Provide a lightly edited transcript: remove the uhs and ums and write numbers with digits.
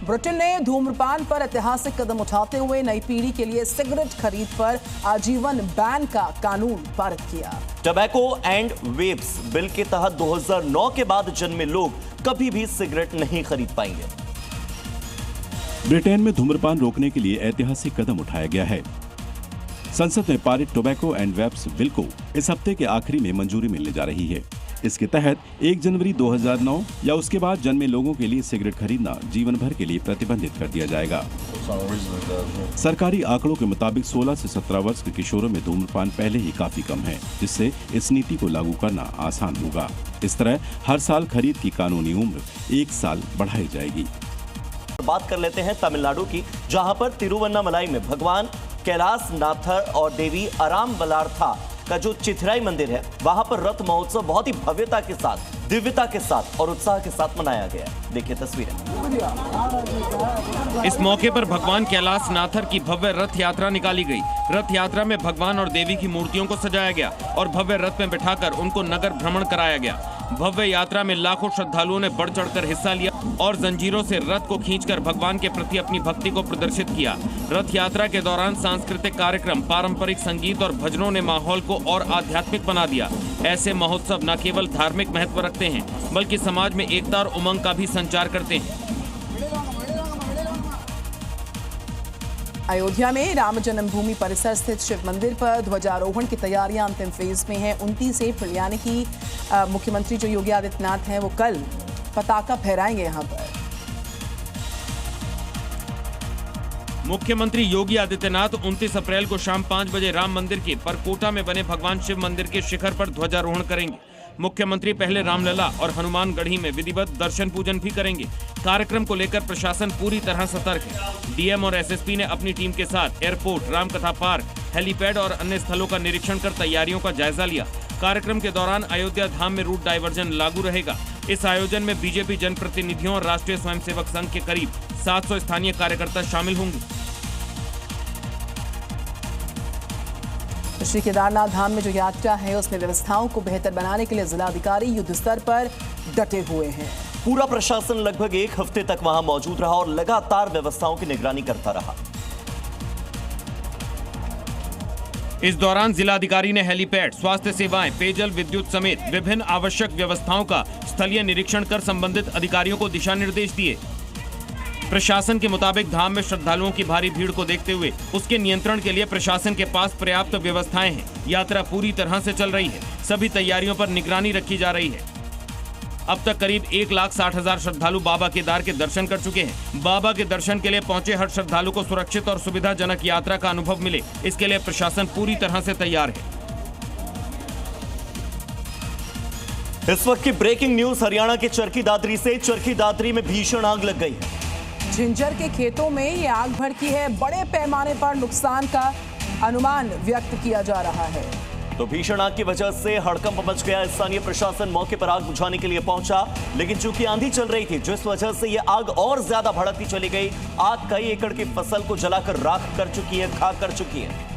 Britain ने धूम्रपान पर ऐतिहासिक कदम उठाते हुए नई पीढ़ी के लिए सिगरेट खरीद पर आजीवन बैन का कानून पारित किया। टबैको एंड वेप्स बिल के तहत 2009 के बाद जन्मे लोग कभी भी सिगरेट नहीं खरीद पाएंगे। ब्रिटेन में धूम्रपान रोकने के लिए ऐतिहासिक कदम उठाया गया है। संसद में पारित टोबैको एंड वेप्स बिल को इस हफ्ते के आखिरी में मंजूरी मिलने जा रही है। इसके तहत 1 जनवरी 2009 या उसके बाद जन्मे लोगों के लिए सिगरेट खरीदना जीवन भर के लिए प्रतिबंधित कर दिया जाएगा। सरकारी आंकड़ों के मुताबिक 16 से 17 वर्ष के किशोरों में धूम्रपान पहले ही काफी कम है, जिससे इस नीति को लागू करना आसान होगा। इस तरह हर साल खरीद की कानूनी उम्र 1 साल बढ़ाई जाएगी। बात कर लेते हैं तमिलनाडु की, जहां पर तिरुवन्नामलाई में भगवान कैलाश नाथर और देवी अराम्बलार्था का जो चिथिराई मंदिर है, वहां पर रथ महोत्सव बहुत ही भव्यता के साथ, दिव्यता के साथ और उत्साह के साथ मनाया गया। देखिए तस्वीरें। इस मौके पर भगवान कैलाश नाथर की भव्य रथ यात्रा निकाली गई। रथ यात्रा में भगवान और देवी की मूर्तियों को सजाया गया और भव्य रथ में बिठाकर उनको नगर भ्रमण कराया गया। भव्य यात्रा में लाखों श्रद्धालुओं ने बढ़ चढ़कर हिस्सा लिया और जंजीरों से रथ को खींचकर भगवान के प्रति अपनी भक्ति को प्रदर्शित किया। रथ यात्रा के दौरान सांस्कृतिक कार्यक्रम, पारंपरिक संगीत और भजनों ने माहौल को और आध्यात्मिक बना दिया। ऐसे महोत्सव न केवल धार्मिक महत्व रखते हैं, बल्कि समाज में एकता और उमंग का भी संचार करते हैं। अयोध्या में राम जन्मभूमि परिसर स्थित शिव मंदिर पर ध्वजारोहण की तैयारियां अंतिम फेज में हैं। 29 अप्रैल यानी कि मुख्यमंत्री जो योगी आदित्यनाथ हैं वो कल पताका फहराएंगे। यहां पर मुख्यमंत्री योगी आदित्यनाथ 29 अप्रैल को शाम 5 बजे राम मंदिर के परकोटा में बने भगवान शिव मंदिर के शिखर पर ध्वजारोहण करेंगे। मुख्यमंत्री पहले रामलला और हनुमानगढ़ी में विधिवत दर्शन पूजन भी करेंगे। कार्यक्रम को लेकर प्रशासन पूरी तरह सतर्क है। डीएम और एसएसपी ने अपनी टीम के साथ एयरपोर्ट, रामकथा पार्क, हेलीपैड और अन्य स्थलों का निरीक्षण कर तैयारियों का जायजा लिया। कार्यक्रम के दौरान अयोध्या धाम में रूट डायवर्जन लागू रहेगा। इस आयोजन में बीजेपी जनप्रतिनिधियों और राष्ट्रीय स्वयंसेवक संघ के करीब 700 स्थानीय कार्यकर्ता शामिल होंगे। श्री केदारनाथ धाम में जो यात्रा है उसमें व्यवस्थाओं को बेहतर बनाने के लिए जिलाधिकारी युद्ध स्तर पर डटे हुए हैं। पूरा प्रशासन लगभग 1 हफ्ते तक वहां मौजूद रहा और लगातार व्यवस्थाओं की निगरानी करता रहा। इस दौरान जिलाधिकारी ने हेलीपैड, स्वास्थ्य सेवाएं, पेयजल, विद्युत समेत विभिन्न आवश्यक व्यवस्थाओं का स्थलीय निरीक्षण कर संबंधित अधिकारियों को दिशा निर्देश दिए। प्रशासन के मुताबिक धाम में श्रद्धालुओं की भारी भीड़ को देखते हुए उसके नियंत्रण के लिए प्रशासन के पास पर्याप्त व्यवस्थाएं हैं। यात्रा पूरी तरह से चल रही है। सभी तैयारियों पर निगरानी रखी जा रही है। अब तक करीब 1,60,000 श्रद्धालु बाबा केदार के दर्शन कर चुके हैं। बाबा के दर्शन के लिए पहुंचे हर श्रद्धालु को सुरक्षित और सुविधाजनक यात्रा का अनुभव मिले, इसके लिए प्रशासन पूरी तरह से तैयार है। इस वक्त की ब्रेकिंग न्यूज हरियाणा के चरखी दादरी से। चरखी दादरी में भीषण आग लग गई है। झिंझर के खेतों में ये आग भड़की है। बड़े पैमाने पर नुकसान का अनुमान व्यक्त किया जा रहा है। तो भीषण आग की वजह से हड़कंप मच गया। स्थानीय प्रशासन मौके पर आग बुझाने के लिए पहुंचा, लेकिन चूंकि आंधी चल रही थी, जिस वजह से ये आग और ज्यादा भड़कती चली गई। आग कई एकड़ की फसल को जलाकर राख कर चुकी है, खाक कर चुकी है।